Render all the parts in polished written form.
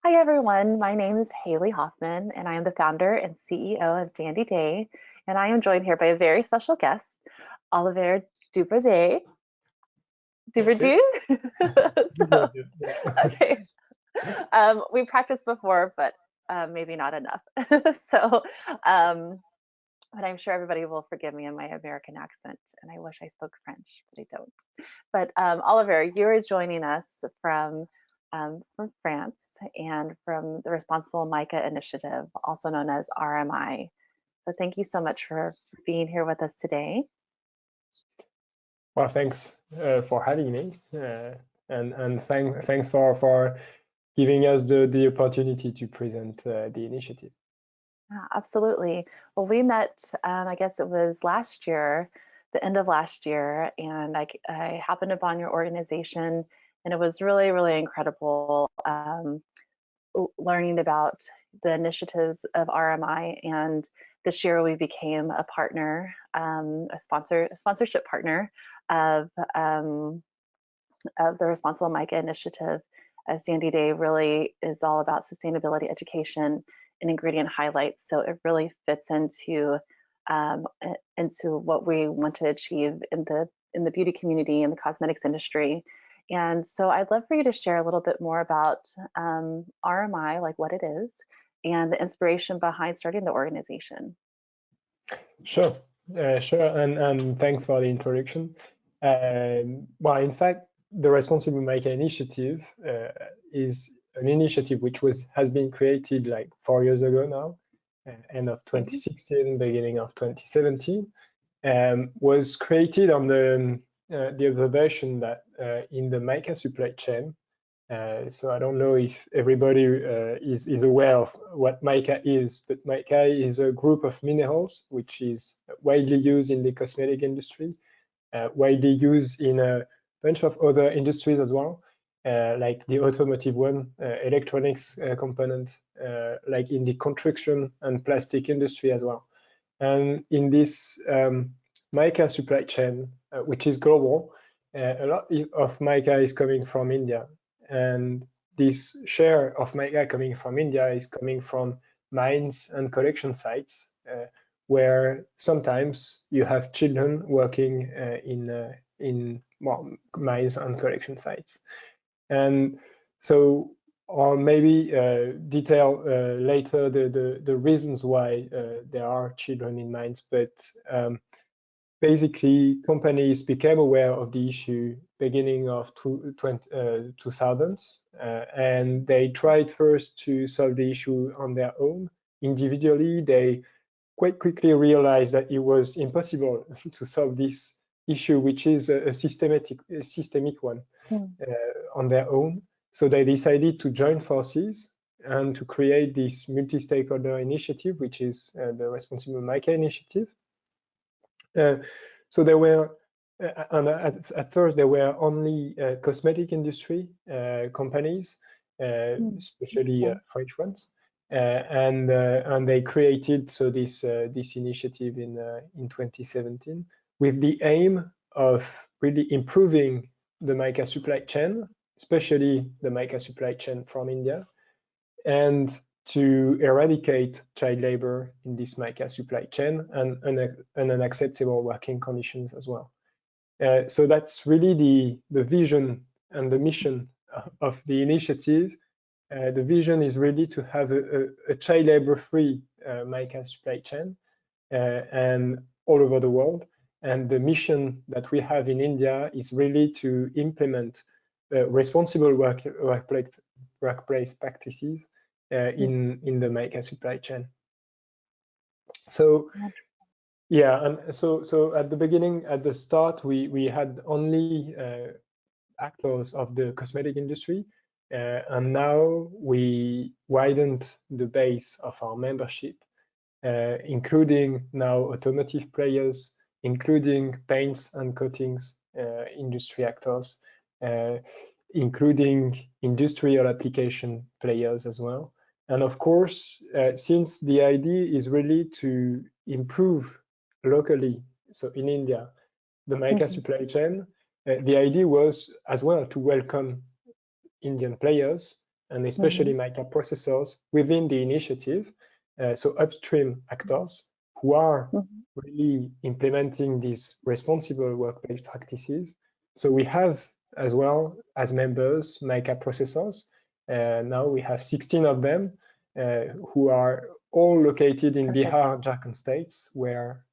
Hi everyone, my name is Hayley Hoffman and I am the founder and CEO of Dandi, and I am joined here by a very special guest, Olivier Dubourdieu. That's Dubourdieu? it. So, Dubourdieu, yeah. okay. We practiced before, but maybe not enough. So, um, but I'm sure everybody will forgive me in my American accent, and I wish I spoke French, but I don't. But Oliver, you're joining us from France and from the Responsible Mica Initiative, also known as RMI. So thank you so much for being here with us today. Well, thanks for having me, and thanks for giving us the opportunity to present the initiative. Yeah, absolutely. Well, we met, I guess it was last year, the end of last year, and I happened upon your organization, and it was really, really incredible. Learning about the initiatives of RMI, and this year we became a partner, a sponsorship partner of um, of the Responsible Mica Initiative, as Dandi Day really is all about sustainability education and ingredient highlights. So it really fits um, into what we want to achieve in the beauty community and the cosmetics industry. And so I'd love for you to share a little bit more about RMI, like what it is, and the inspiration behind starting the organization. Sure, sure, and thanks for the introduction. Well, in fact, the Responsible Mica Initiative is an initiative which has been created like 4 years ago now, end of Okay. 2016, beginning of 2017. Was created on the observation that in the mica supply chain, so I don't know if everybody is aware of what mica is, but mica is a group of minerals which is widely used in the cosmetic industry, widely used in a bunch of other industries as well, like the automotive one, electronics component, like in the construction and plastic industry as well. And in this mica supply chain, which is global, a lot of mica is coming from India. And this share of mica coming from India is coming from mines and collection sites, where sometimes you have children working in well, mines and collection sites. And so, or maybe detail later the reasons why there are children in mines, but basically companies became aware of the issue beginning of 2000s, and they tried first to solve the issue on their own individually. They quite quickly realized that it was impossible to solve this issue, which is a systemic one, Mm. on their own. So they decided to join forces and to create this multi-stakeholder initiative, which is the Responsible Mica Initiative. So there were, and at first there were only cosmetic industry companies, Mm. especially Okay. French ones, and they created so this initiative in 2017 with the aim of really improving the mica supply chain, especially the mica supply chain from India, and to eradicate child labor in this mica supply chain and unacceptable working conditions as well. So that's really the vision and the mission of the initiative. The vision is really to have a child labor-free mica supply chain and all over the world. And the mission that we have in India is really to implement responsible workplace practices Mm. in the mica supply chain. So yeah, and so at the beginning, at the start, we had only actors of the cosmetic industry, and now we widened the base of our membership, including now automotive players, including paints and coatings industry actors, uh, including industrial application players as well. And of course, since the idea is really to improve locally, so in India, the mica Mhm. supply chain, the idea was as well to welcome Indian players and especially mica processors within the initiative, so upstream actors who are really implementing these responsible workplace practices. So we have as well as members mica processors. Now we have 16 of them who are all located in Bihar, Jharkhand states, where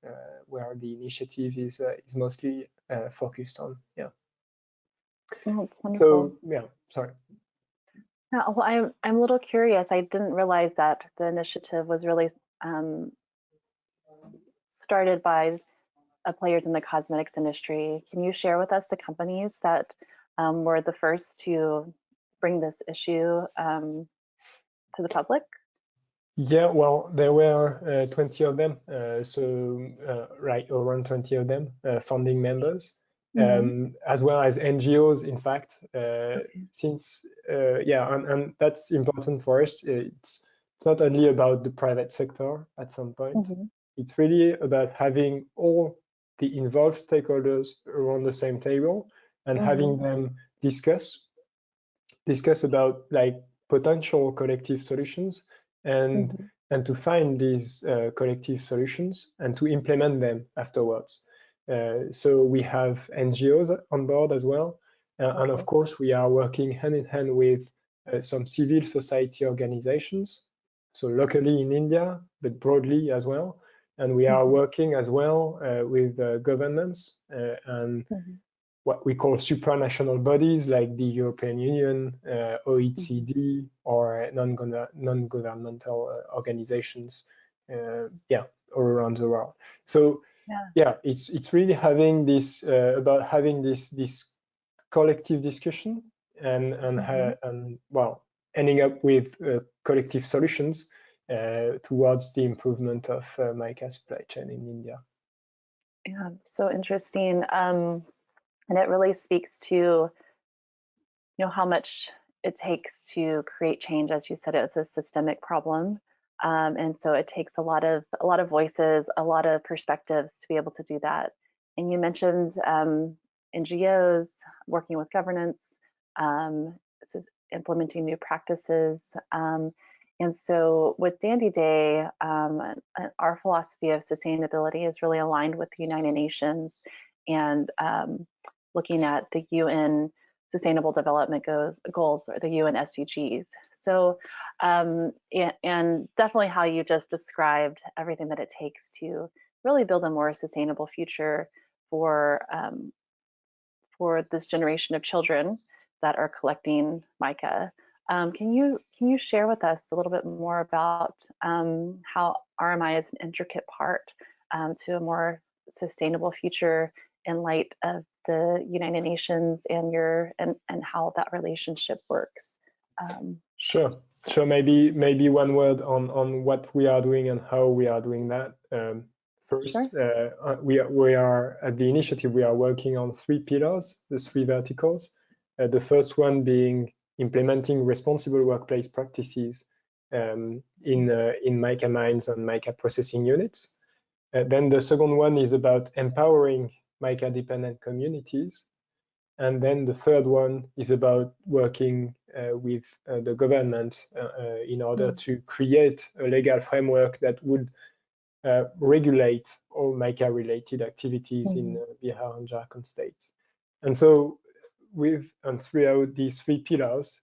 the initiative is mostly focused on. Yeah. Oh, that's wonderful. So yeah, sorry. Yeah, well, I'm a little curious. I didn't realize that the initiative was really started by players in the cosmetics industry. Can you share with us the companies that were the first to bring this issue to the public? Yeah, well, there were 20 of them, right, around 20 of them, founding members, as well as NGOs, in fact, since, yeah, and that's important for us. It's not only about the private sector at some point. It's really about having all the involved stakeholders around the same table and having them discuss about like potential collective solutions and to find these collective solutions and to implement them afterwards. So we have NGOs on board as well, and of course we are working hand in hand with some civil society organizations, so locally in India but broadly as well, and we are working as well with governments and what we call supranational bodies like the European Union, OECD, or non-governmental organizations, yeah, all around the world. So yeah, it's really having this about having this collective discussion and well, ending up with collective solutions towards the improvement of mica supply chain in India. Yeah, so interesting. And it really speaks to, how much it takes to create change. As you said, it's a systemic problem, and so it takes a lot of voices, a lot of perspectives to be able to do that. And you mentioned NGOs working with governance, implementing new practices. And so with Dandi Day, our philosophy of sustainability is really aligned with the United Nations and looking at the UN Sustainable Development Goals or the UN SDGs. So, and definitely how you just described everything that it takes to really build a more sustainable future for this generation of children that are collecting mica. Can you share with us a little bit more about how RMI is an intricate part to a more sustainable future in light of the United Nations and and how that relationship works? Sure. Maybe one word on what we are doing and how we are doing that. First, we are at the initiative. We are working on 3 pillars, the 3 verticals. The first one being implementing responsible workplace practices in mica mines and mica processing units. Then the second one is about empowering mica dependent communities. And then the third one is about working with the government in order to create a legal framework that would regulate all mica related activities in Bihar and Jharkhand states. And so throughout these 3 pillars,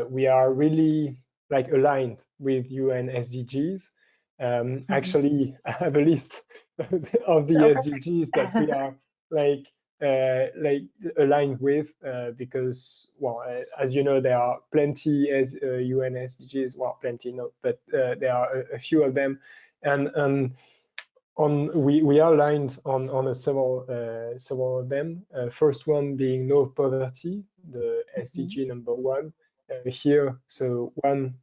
we are really like aligned with UN SDGs. Actually, I have a list of the SDGs that we are like aligned with because, well, as you know, there are plenty as UN SDGs. Well, plenty, no, but there are a few of them, and we are aligned on several of them. First one being no poverty, the SDG number 1 here. So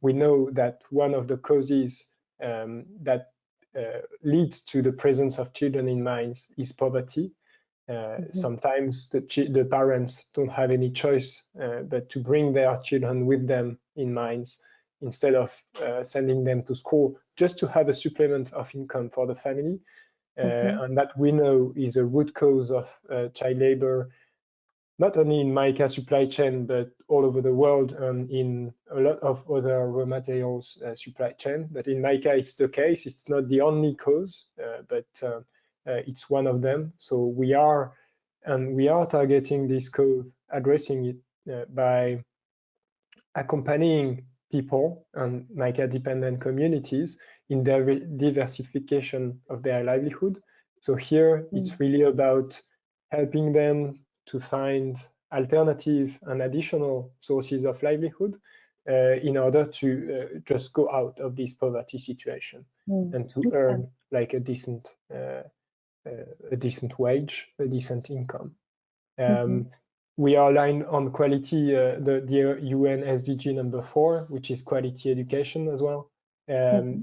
we know that one of the causes that leads to the presence of children in mines is poverty. Sometimes the parents don't have any choice but to bring their children with them in mines instead of sending them to school, just to have a supplement of income for the family. And that we know is a root cause of child labor not only in mica supply chain, but all over the world and in a lot of other raw materials supply chain. But in mica, it's the case. It's not the only cause, but it's one of them. So we are targeting this cause, addressing it by accompanying people and mica-dependent communities in their diversification of their livelihood. So here it's really about helping them to find alternative and additional sources of livelihood in order to just go out of this poverty situation and to earn like a decent wage, a decent income. We are aligned on quality, the UN SDG number 4, which is quality education as well.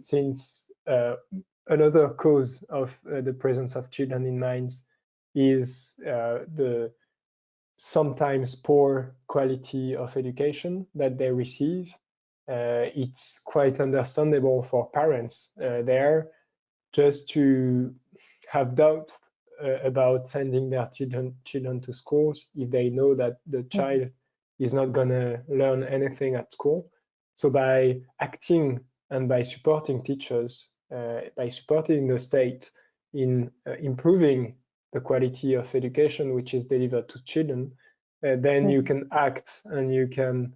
Since another cause of the presence of children in mines is the sometimes poor quality of education that they receive. It's quite understandable for parents there just to have doubts about sending their children to schools if they know that the child is not going to learn anything at school. So by acting and by supporting teachers, by supporting the state in improving the quality of education which is delivered to children, then you can act and you can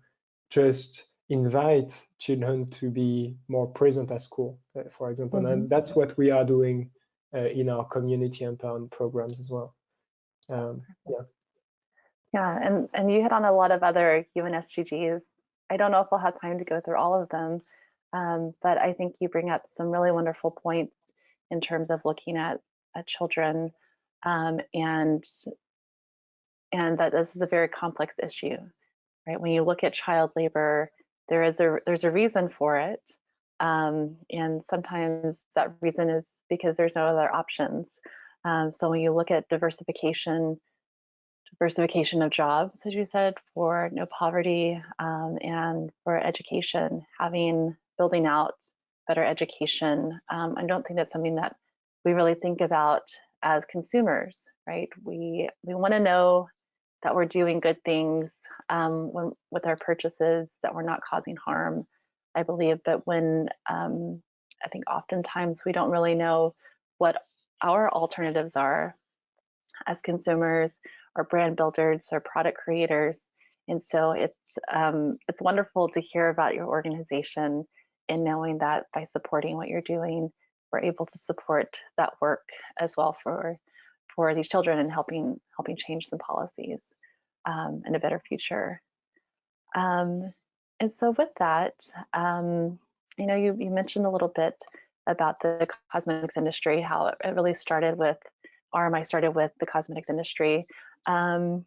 just invite children to be more present at school, for example. And that's what we are doing in our community empowerment programs as well. Yeah, and you hit on a lot of other UN SDGs. I don't know if we'll have time to go through all of them, but I think you bring up some really wonderful points in terms of looking at children, and that this is a very complex issue, right? When you look at child labor, there's a reason for it, and sometimes that reason is because there's no other options. So when you look at diversification of jobs, as you said, for no poverty, and for education, building out better education, I don't think that's something that we really think about as consumers, right? We want to know that we're doing good things with our purchases, that we're not causing harm, I believe. But when I think oftentimes we don't really know what our alternatives are as consumers or brand builders or product creators. And so it's wonderful to hear about your organization and knowing that by supporting what you're doing, we're able to support that work as well for these children and helping change some policies and a better future. And so with that, you know, you mentioned a little bit about the cosmetics industry, how it really started with RMI started with the cosmetics industry. But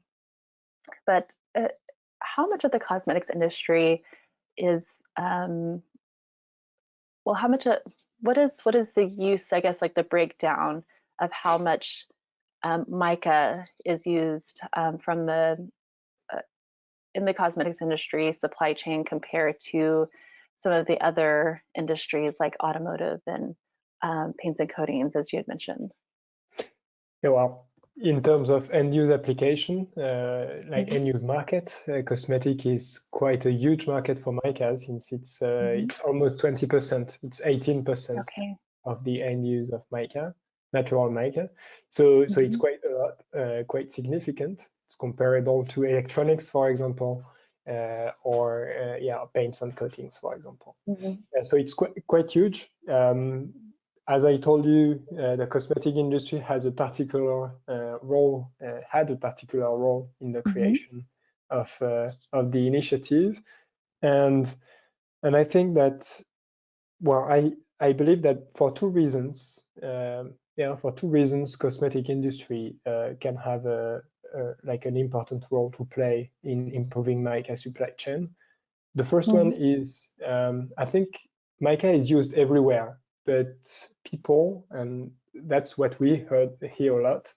how much of the cosmetics industry is well, how much what is the use, I guess, like the breakdown of how much mica is used from in the cosmetics industry supply chain compared to some of the other industries like automotive and paints and coatings, as you had mentioned? Yeah, well, in terms of end-use application, like end-use market, cosmetic is quite a huge market for mica, since it's almost 20%. It's 18% of the end use of mica, natural mica. So it's quite a lot, quite significant. It's comparable to electronics, for example, or paints and coatings, for example. So it's quite huge. As I told you, the cosmetic industry has a particular role, had a particular role in the creation of the initiative, and I think that, well, I believe that for two reasons, cosmetic industry can have like an important role to play in improving mica supply chain. The first one is, I think mica is used everywhere, but people, and that's what we hear a lot,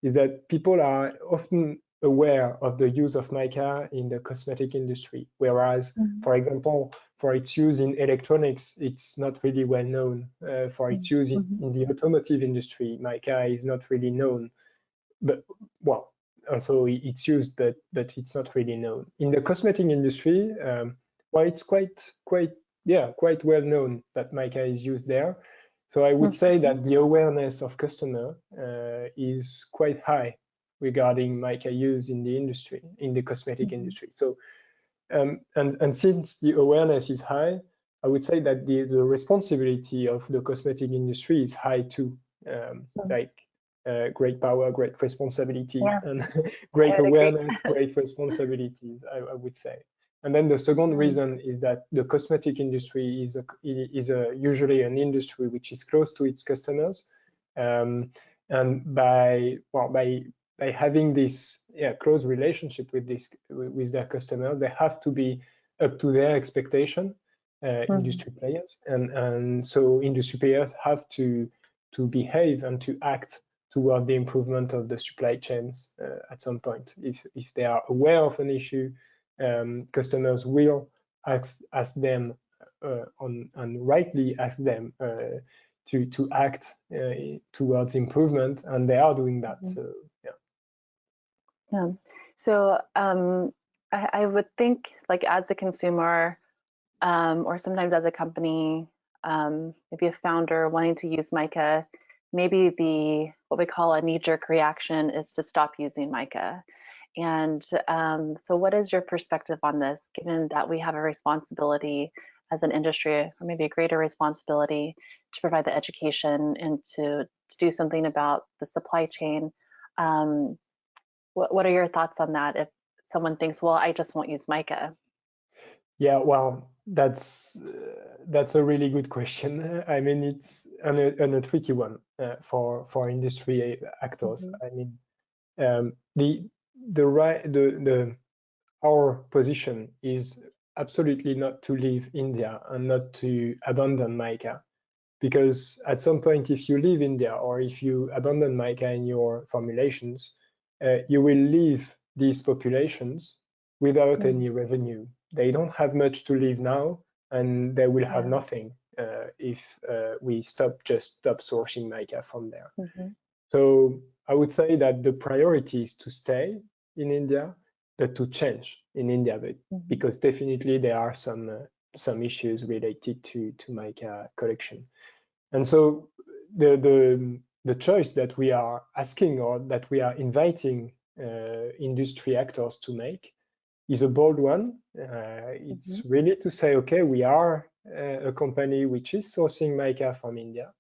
is that people are often aware of the use of mica in the cosmetic industry, whereas, for example, for its use in electronics, it's not really well known. For its use in the automotive industry, mica is not really known. But, well, so it's used, but it's not really known. In the cosmetic industry, well, it's quite well known that mica is used there. So I would say that the awareness of customer is quite high regarding mica use in the industry, in the cosmetic industry. So and since the awareness is high, I would say that the responsibility of the cosmetic industry is high too. Like great power, great responsibilities, and great awareness, great responsibilities, I would say. And then the second reason is that the cosmetic industry is usually an industry which is close to its customers, and by having this close relationship with their customers, they have to be up to their expectation, industry players, and so industry players have to behave and to act toward the improvement of the supply chains at some point. If they are aware of an issue, customers will ask them and rightly ask them to act towards improvement, and they are doing that. So yeah. So I would think, like, as a consumer, or sometimes as a company, maybe a founder wanting to use mica, maybe what we call a knee-jerk reaction is to stop using mica. And so what is your perspective on this, given that we have a responsibility as an industry, or maybe a greater responsibility to provide the education and to do something about the supply chain? What are your thoughts on that if someone thinks, well, I just won't use mica? Yeah, well, that's a really good question. I mean, it's a tricky one for industry actors. I mean, our position is absolutely not to leave India and not to abandon mica, because at some point, if you leave India or if you abandon mica in your formulations, you will leave these populations without any revenue. They don't have much to live now, and they will have nothing if we just stop sourcing mica from there. So I would say that the priority is to stay in India, but to change in India, because definitely there are some issues related to mica collection. And so the choice that we are asking, or that we are inviting industry actors to make, is a bold one. It's really to say, okay, we are a company which is sourcing mica from India.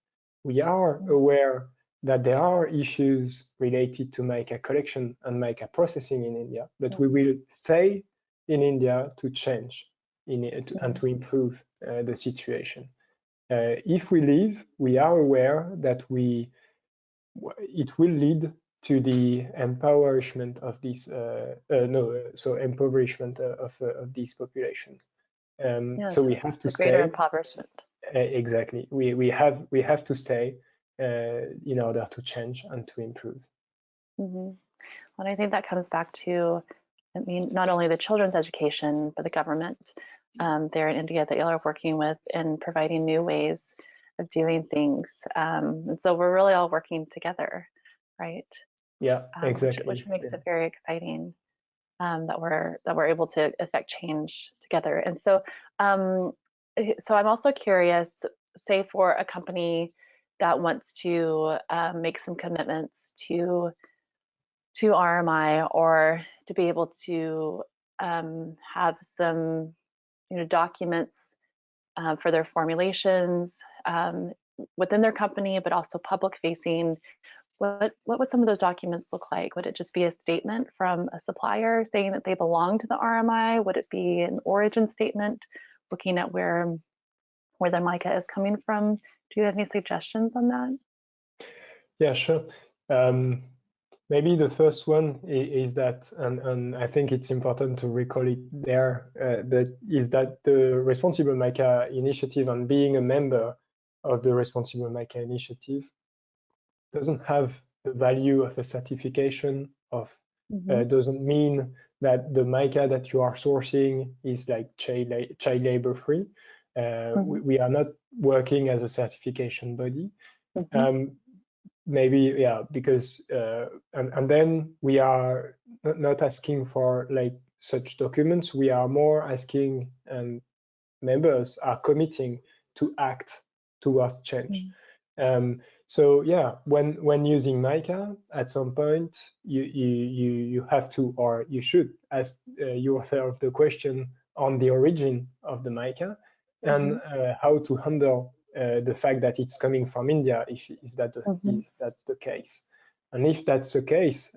We are aware that there are issues related to mica collection and mica processing in India, but we will stay in India to change and to improve the situation. If we leave, we are aware that it will lead to the impoverishment of these impoverishment of these populations. So we have to stay. Greater impoverishment. Exactly. We have to stay in order to change and to improve. Well, I think that comes back to, I mean, not only the children's education, but the government there in India that you are working with and providing new ways of doing things. And so we're really all working together, right? Yeah, exactly. Which makes it very exciting that we're able to affect change together. And so I'm also curious, say for a company that wants to make some commitments to RMI, or to be able to have some documents for their formulations within their company, but also public facing. What would some of those documents look like? Would it just be a statement from a supplier saying that they belong to the RMI? Would it be an origin statement looking at where the mica is coming from? Do you have any suggestions on that? Yeah, sure. Maybe the first one is that, and I think it's important to recall it there, that the Responsible Mica Initiative, and being a member of the Responsible Mica Initiative, doesn't have the value of a certification doesn't mean that the mica that you are sourcing is like child labor free. We are not working as a certification body. maybe, yeah, because and then we are not asking for like such documents. We are more asking, and members are committing to act towards change. So yeah, when using Mica, at some point you have to, or you should ask yourself the question on the origin of the Mica, and how to handle the fact that it's coming from India, if that's the case. And if that's the case,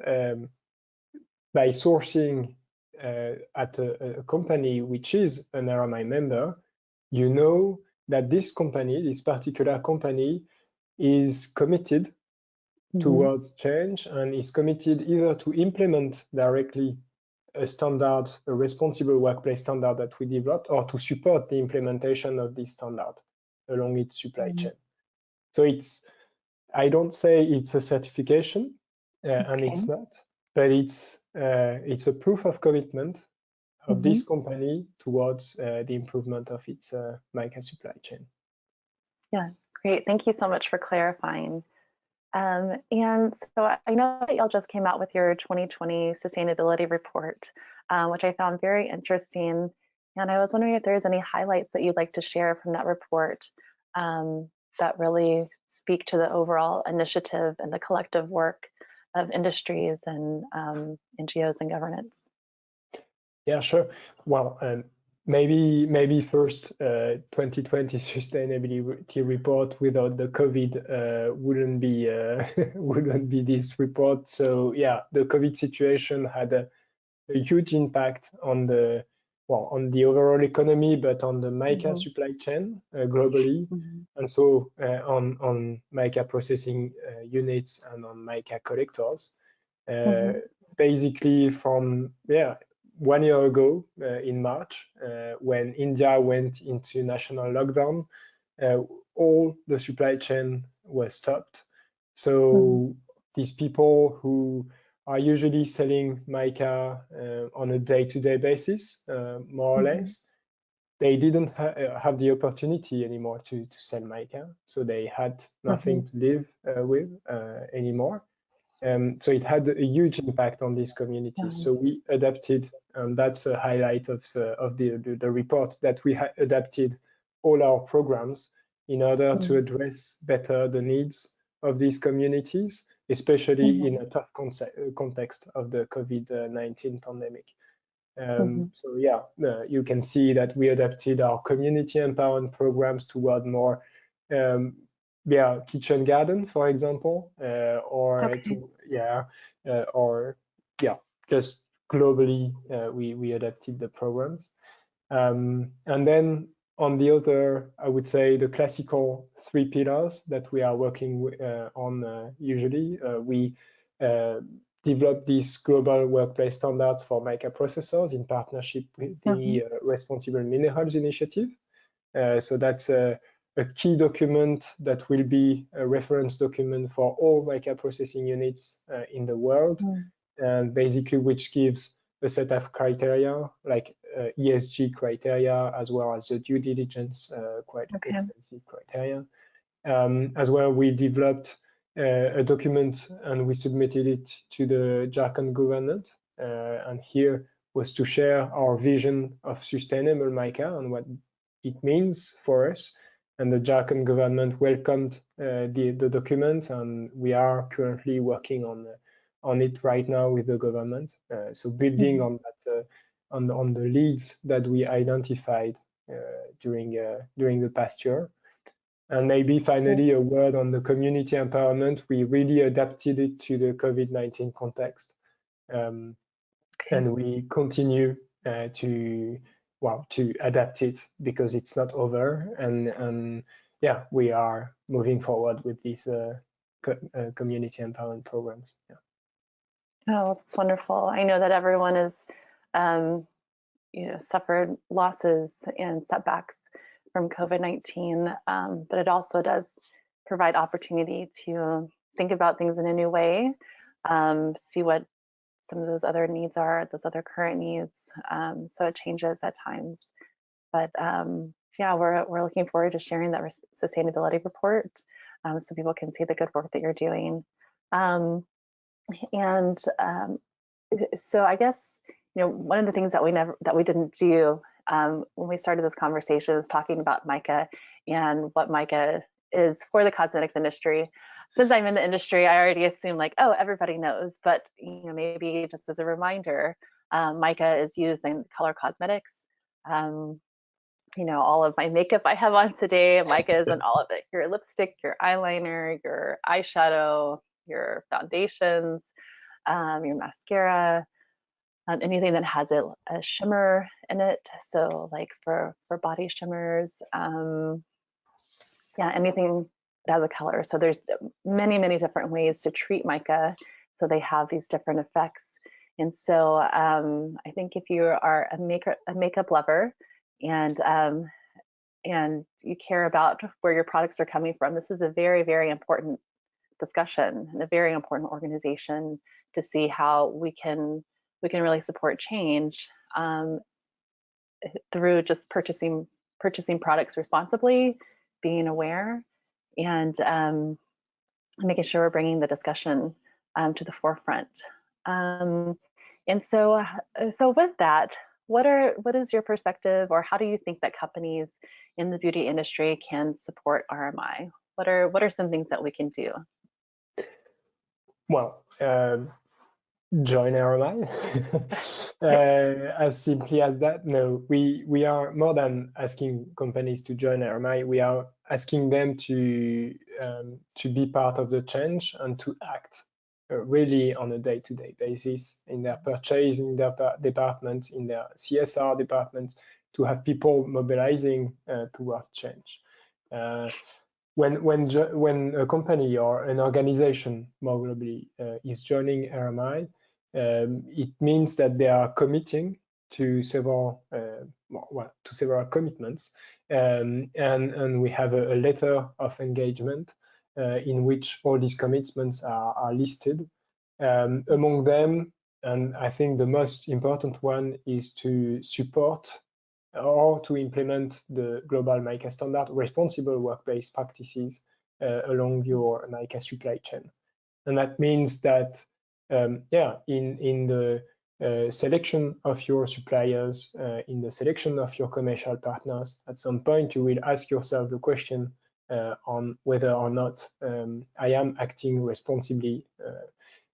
by sourcing at a company which is an RMI member, you know that this company, this particular company, is committed towards change and is committed either to implement directly a standard, a responsible workplace standard that we developed, or to support the implementation of this standard along its supply chain. So it's, I don't say it's a certification, and it's not, but it's a proof of commitment of this company towards the improvement of its Mica supply chain. Yeah, great. Thank you so much for clarifying. And so I know that y'all just came out with your 2020 sustainability report, which I found very interesting. And I was wondering if there's any highlights that you'd like to share from that report that really speak to the overall initiative and the collective work of industries and NGOs and governance. Yeah, sure. Well, maybe first, 2020 sustainability report without the COVID wouldn't be this report. So yeah, the COVID situation had a huge impact on the overall economy, but on the Mica supply chain globally, and so on Mica processing units and on Mica collectors. Basically, from 1 year ago in March, when India went into national lockdown, all the supply chain was stopped. So these people who are usually selling Mica on a day-to-day basis, more or less, they didn't have the opportunity anymore to sell Mica. So they had nothing to live with anymore. So it had a huge impact on these communities. So we adapted, and that's a highlight of the report, that we adapted all our programs in order to address better the needs of these communities, especially in a tough context of the COVID-19 pandemic. So yeah, you can see that we adapted our community empowerment programs toward more kitchen garden, for example, just globally we adapted the programs. And then on the other, I would say the classical 3 pillars that we are working on usually, we developed these global workplace standards for Mica processors in partnership with the Responsible Minerals Initiative. So that's a key document that will be a reference document for all Mica processing units in the world, and basically which gives a set of criteria like ESG criteria, as well as the due diligence quite extensive criteria. As well, we developed a document and we submitted it to the Jharkhand government, and here was to share our vision of sustainable Mica and what it means for us. And the Jharkhand government welcomed the document, and we are currently working on it right now with the government. So building on that, on the leads that we identified during the past year. And maybe finally a word on the community empowerment. We really adapted it to the COVID-19 context, and we continue to adapt it because it's not over. And yeah, we are moving forward with these community empowerment programs. Yeah. Oh, that's wonderful. I know that everyone has suffered losses and setbacks from COVID-19, but it also does provide opportunity to think about things in a new way, see what some of those other needs are, those other current needs. So it changes at times. But yeah, we're looking forward to sharing that sustainability report so people can see the good work that you're doing. Um, and so I guess, one of the things that we didn't do when we started this conversation is talking about mica and what mica is for the cosmetics industry. Since I'm in the industry, I already assume like, oh, everybody knows, but maybe just as a reminder, mica is used in color cosmetics. All of my makeup I have on today, mica is in all of it. Your lipstick, your eyeliner, your eyeshadow, your foundations, your mascara, anything that has a shimmer in it. So like for body shimmers, yeah, anything that has a color. So there's many, many different ways to treat mica. So they have these different effects. And so I think if you are a makeup lover and you care about where your products are coming from, this is a very, very important discussion and a very important organization to see how we can really support change through just purchasing products responsibly, being aware, and making sure we're bringing the discussion to the forefront. And so with that, what is your perspective, or how do you think that companies in the beauty industry can support RMI? What are some things that we can do? Well, join RMI. As simply as that. No, we are more than asking companies to join RMI. We are asking them to be part of the change and to act really on a day-to-day basis in their purchasing department, in their CSR department, to have people mobilizing towards change. When a company or an organization more globally is joining RMI, it means that they are committing to several commitments, and we have a letter of engagement in which all these commitments are listed. Among them, and I think the most important one, is to support or to implement the global MICA standard, responsible workplace practices along your MICA supply chain. And that means that, in the selection of your suppliers, in the selection of your commercial partners, at some point you will ask yourself the question on whether or not I am acting responsibly.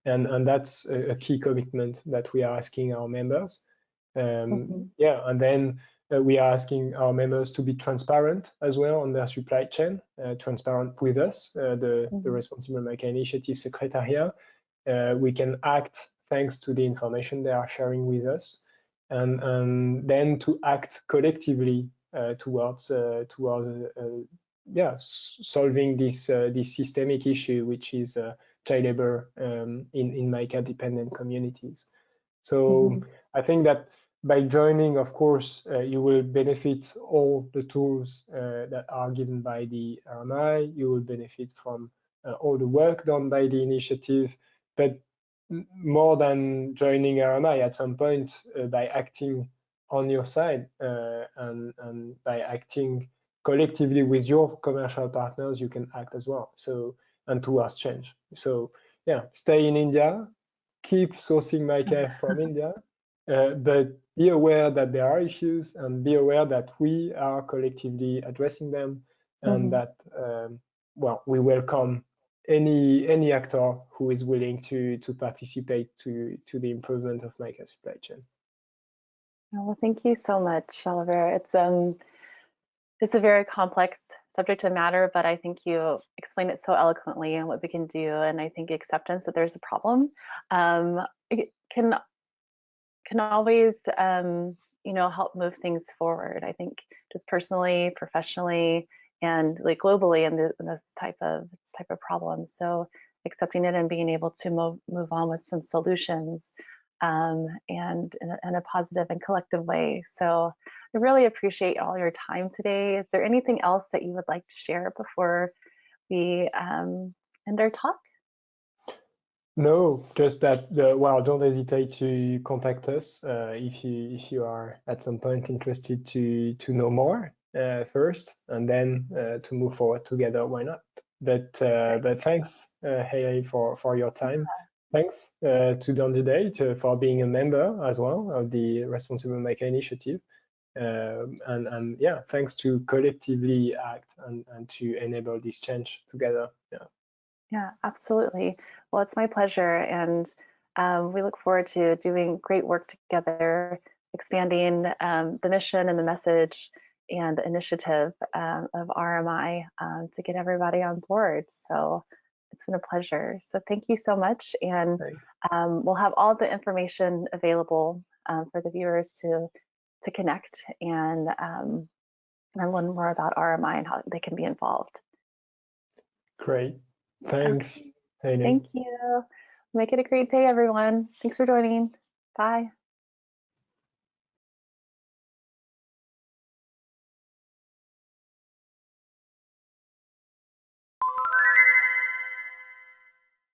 And that's a key commitment that we are asking our members. And then we are asking our members to be transparent as well on their supply chain, transparent with us, the Responsible Mica Initiative Secretariat. We can act thanks to the information they are sharing with us, and then to act collectively towards solving this systemic issue, which is child labor in Mica dependent communities. So I think that by joining, of course, you will benefit all the tools that are given by the RMI. You will benefit from all the work done by the initiative, but more than joining RMI, at some point, by acting on your side and by acting collectively with your commercial partners, you can act as well. So, and towards change. So yeah, stay in India, keep sourcing mica from India, but be aware that there are issues, and be aware that we are collectively addressing them, and that we welcome any actor who is willing to participate to the improvement of mica supply chain. Well, thank you so much, Olivier. It's a very complex subject matter, but I think you explained it so eloquently and what we can do. And I think acceptance that there's a problem it can always help move things forward. I think just personally, professionally, and like globally in this type of problem. So accepting it and being able to move on with some solutions and in a positive and collective way. So I really appreciate all your time today. Is there anything else that you would like to share before we end our talk? No, just that, don't hesitate to contact us if you are at some point interested to know more first, and then to move forward together. Why not? But thanks, Hayley, for your time. Thanks to Dandi Day for being a member as well of the Responsible Mica Initiative. And yeah, thanks to collectively act and to enable this change together. Yeah, absolutely. Well, it's my pleasure, and we look forward to doing great work together, expanding the mission and the message and the initiative of RMI to get everybody on board. So it's been a pleasure. So thank you so much, and we'll have all the information available for the viewers to connect and learn more about RMI and how they can be involved. Great. Thanks, Okay. Hayley. Thank you. Make it a great day, everyone. Thanks for joining. Bye.